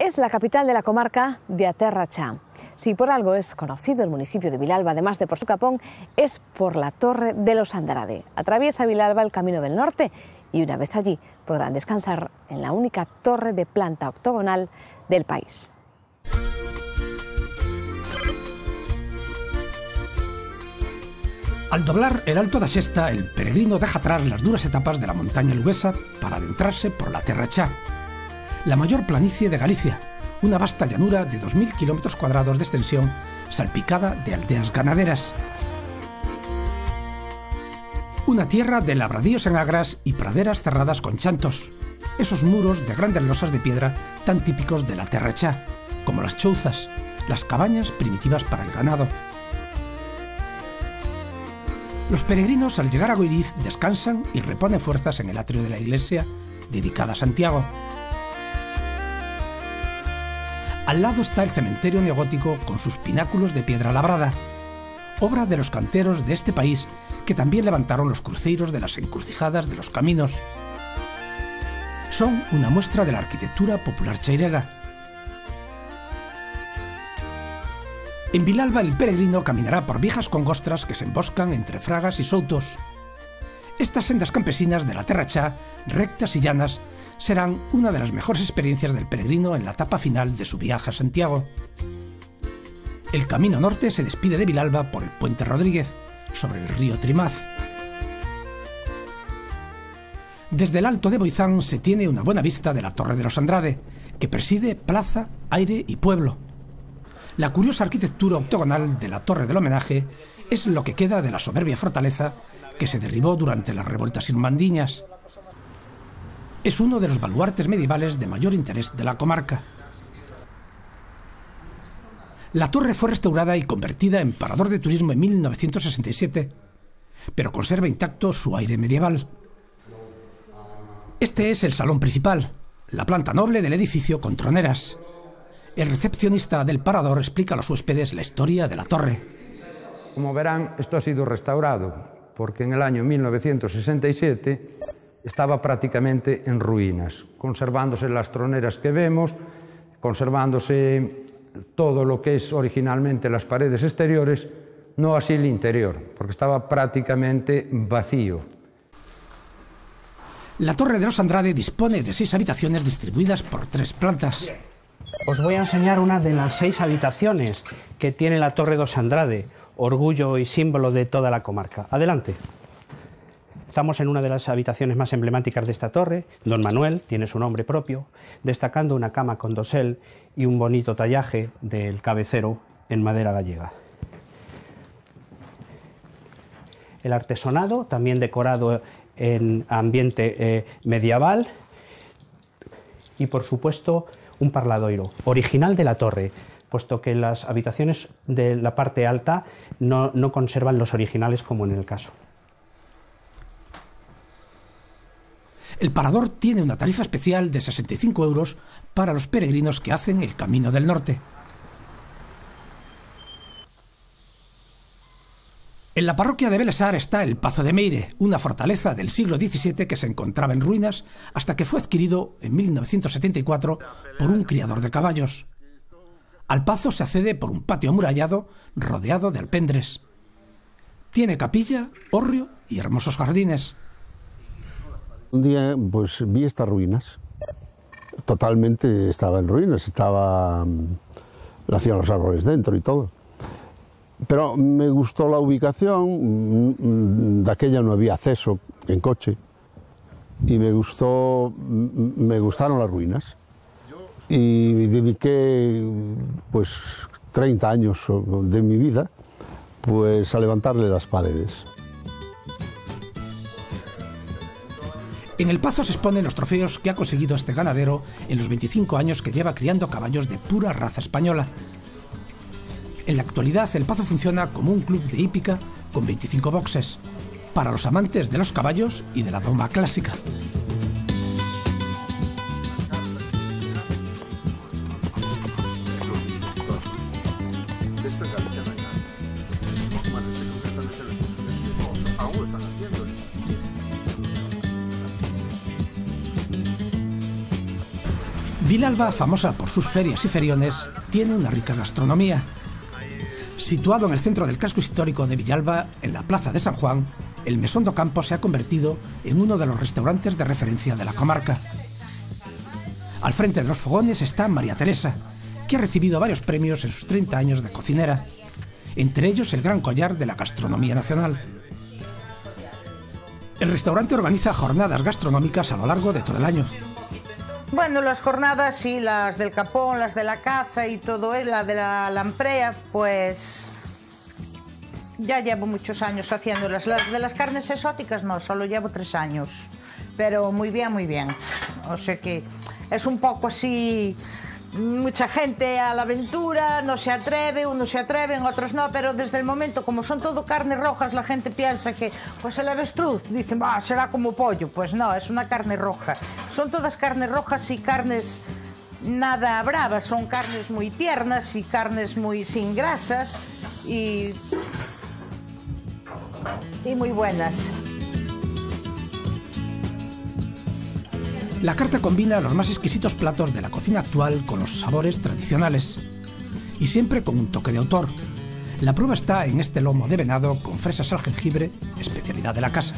es la capital de la comarca de A Terra Cha. Si por algo es conocido el municipio de Vilalba, además de por su capón, es por la Torre de los Andrade. Atraviesa Vilalba el Camino del Norte y una vez allí podrán descansar en la única torre de planta octogonal del país. Al doblar el Alto da Xesta, el peregrino deja atrás las duras etapas de la montaña luguesa para adentrarse por la Terra Cha, la mayor planicie de Galicia, una vasta llanura de 2.000 kilómetros cuadrados de extensión, salpicada de aldeas ganaderas. Una tierra de labradíos en agras y praderas cerradas con chantos, esos muros de grandes losas de piedra tan típicos de la Terra Cha, como las chouzas, las cabañas primitivas para el ganado. Los peregrinos, al llegar a Goiriz, descansan y reponen fuerzas en el atrio de la iglesia dedicada a Santiago. Al lado está el cementerio neogótico con sus pináculos de piedra labrada, obra de los canteros de este país que también levantaron los cruceiros de las encrucijadas de los caminos. Son una muestra de la arquitectura popular chairega. En Vilalba el peregrino caminará por viejas congostras que se emboscan entre fragas y soutos. Estas sendas campesinas de la Terra Cha, rectas y llanas, serán una de las mejores experiencias del peregrino en la etapa final de su viaje a Santiago. El camino norte se despide de Vilalba por el Puente Rodríguez, sobre el río Trimaz. Desde el Alto de Boizán se tiene una buena vista de la Torre de los Andrade, que preside plaza, aire y pueblo. La curiosa arquitectura octogonal de la Torre del Homenaje es lo que queda de la soberbia fortaleza que se derribó durante las revueltas irmandiñas. Es uno de los baluartes medievales de mayor interés de la comarca. La torre fue restaurada y convertida en parador de turismo en 1967, pero conserva intacto su aire medieval. Este es el salón principal, la planta noble del edificio con troneras. El recepcionista del parador explica a los huéspedes la historia de la torre. Como verán, esto ha sido restaurado porque en el año 1967 estaba prácticamente en ruinas, conservándose las troneras que vemos, conservándose todo lo que es originalmente las paredes exteriores, no así el interior, porque estaba prácticamente vacío. La Torre de los Andrade dispone de 6 habitaciones distribuidas por 3 plantas. Os voy a enseñar una de las 6 habitaciones que tiene la Torre dos Andrade, orgullo y símbolo de toda la comarca. Adelante. Estamos en una de las habitaciones más emblemáticas de esta torre. Don Manuel tiene su nombre propio, destacando una cama con dosel y un bonito tallaje del cabecero en madera gallega. El artesonado, también decorado en ambiente medieval, y por supuesto un parladoiro, original de la torre, puesto que las habitaciones de la parte alta no conservan los originales como en el caso. El parador tiene una tarifa especial de 65 euros para los peregrinos que hacen el Camino del Norte. En la parroquia de Belesar está el Pazo de Meire, una fortaleza del siglo XVII que se encontraba en ruinas hasta que fue adquirido en 1974 por un criador de caballos. Al pazo se accede por un patio amurallado rodeado de alpendres. Tiene capilla, hórreo y hermosos jardines. Un día pues vi estas ruinas, totalmente estaba en ruinas, le hacían los árboles dentro y todo. Pero me gustó la ubicación, de aquella no había acceso en coche, y me gustaron las ruinas. Y dediqué pues 30 años de mi vida pues a levantarle las paredes. En el Pazo se exponen los trofeos que ha conseguido este ganadero en los 25 años que lleva criando caballos de pura raza española. En la actualidad el Pazo funciona como un club de hípica con 25 boxes, para los amantes de los caballos y de la doma clásica. Vilalba, famosa por sus ferias y feriones, tiene una rica gastronomía. Situado en el centro del casco histórico de Villalba, en la plaza de San Juan, el Mesón do Campo se ha convertido en uno de los restaurantes de referencia de la comarca. Al frente de los fogones está María Teresa, que ha recibido varios premios en sus 30 años de cocinera, entre ellos el Gran Collar de la Gastronomía Nacional. El restaurante organiza jornadas gastronómicas a lo largo de todo el año. Bueno, las jornadas sí, las del capón, las de la caza y todo, la de la lamprea, pues ya llevo muchos años haciéndolas. Las de las carnes exóticas no, solo llevo 3 años, pero muy bien, muy bien. O sea que es un poco así, mucha gente a la aventura, no se atreve, unos se atreven, otros no, pero desde el momento, como son todo carnes rojas, la gente piensa que, pues el avestruz, dicen, será como pollo. Pues no, es una carne roja. Son todas carnes rojas y carnes nada bravas, son carnes muy tiernas y carnes muy sin grasas y muy buenas. La carta combina los más exquisitos platos de la cocina actual con los sabores tradicionales, y siempre con un toque de autor. La prueba está en este lomo de venado con fresas al jengibre, especialidad de la casa.